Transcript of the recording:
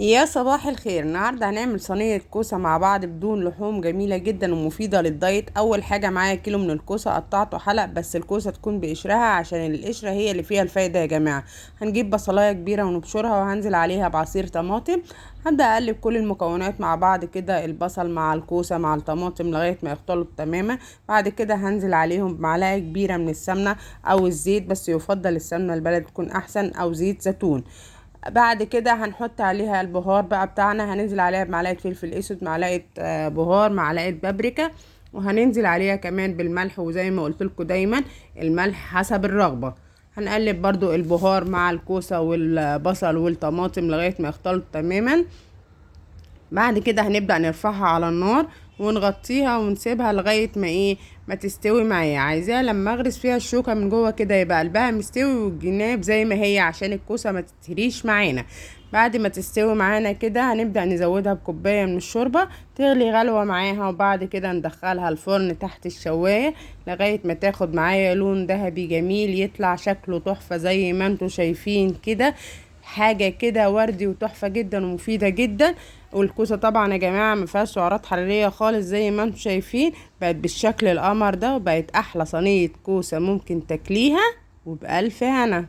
يا صباح الخير. النهارده هنعمل صينيه كوسه مع بعض بدون لحوم، جميله جدا ومفيده للدايت. اول حاجه معايا كيلو من الكوسه قطعته حلق، بس الكوسه تكون بقشرها عشان القشره هي اللي فيها الفايده يا جماعه. هنجيب بصلايه كبيره ونبشرها وهنزل عليها بعصير طماطم. هبدا اقلب كل المكونات مع بعض كده، البصل مع الكوسه مع الطماطم لغايه ما يختلطوا تماما. بعد كده هنزل عليهم بمعلقه كبيره من السمنه او الزيت، بس يفضل السمنه البلد تكون احسن، او زيت زيتون. بعد كده هنحط عليها البهار بقى بتاعنا، هننزل عليها بمعلقه فلفل اسود، معلقه بهار، معلقه بابريكا. وهننزل عليها كمان بالملح، وزي ما قلت لكم دايما الملح حسب الرغبه. هنقلب برضو البهار مع الكوسه والبصل والطماطم لغايه ما يختلطوا تماما. بعد كده هنبدأ نرفعها على النار ونغطيها ونسيبها لغاية ما تستوي معايا. عايزاها لما اغرس فيها الشوكة من جوه كده يبقى قلبها مستوي والجناب زي ما هي، عشان الكوسة ما تتهريش معانا. بعد ما تستوي معانا كده هنبدأ نزودها بكوباية من الشوربة تغلي غلوة معاها، وبعد كده ندخلها الفرن تحت الشواية لغاية ما تاخد معايا لون ذهبي جميل، يطلع شكله تحفة زي ما انتوا شايفين كده. حاجة كده وردي وتحفة جدا ومفيدة جدا. والكوسة طبعا يا جماعة مفيهاش سعرات حرارية خالص زي ما انتم شايفين، بقت بالشكل القمر ده، وبقت احلى صينية كوسة ممكن تاكليها وبألف هنا.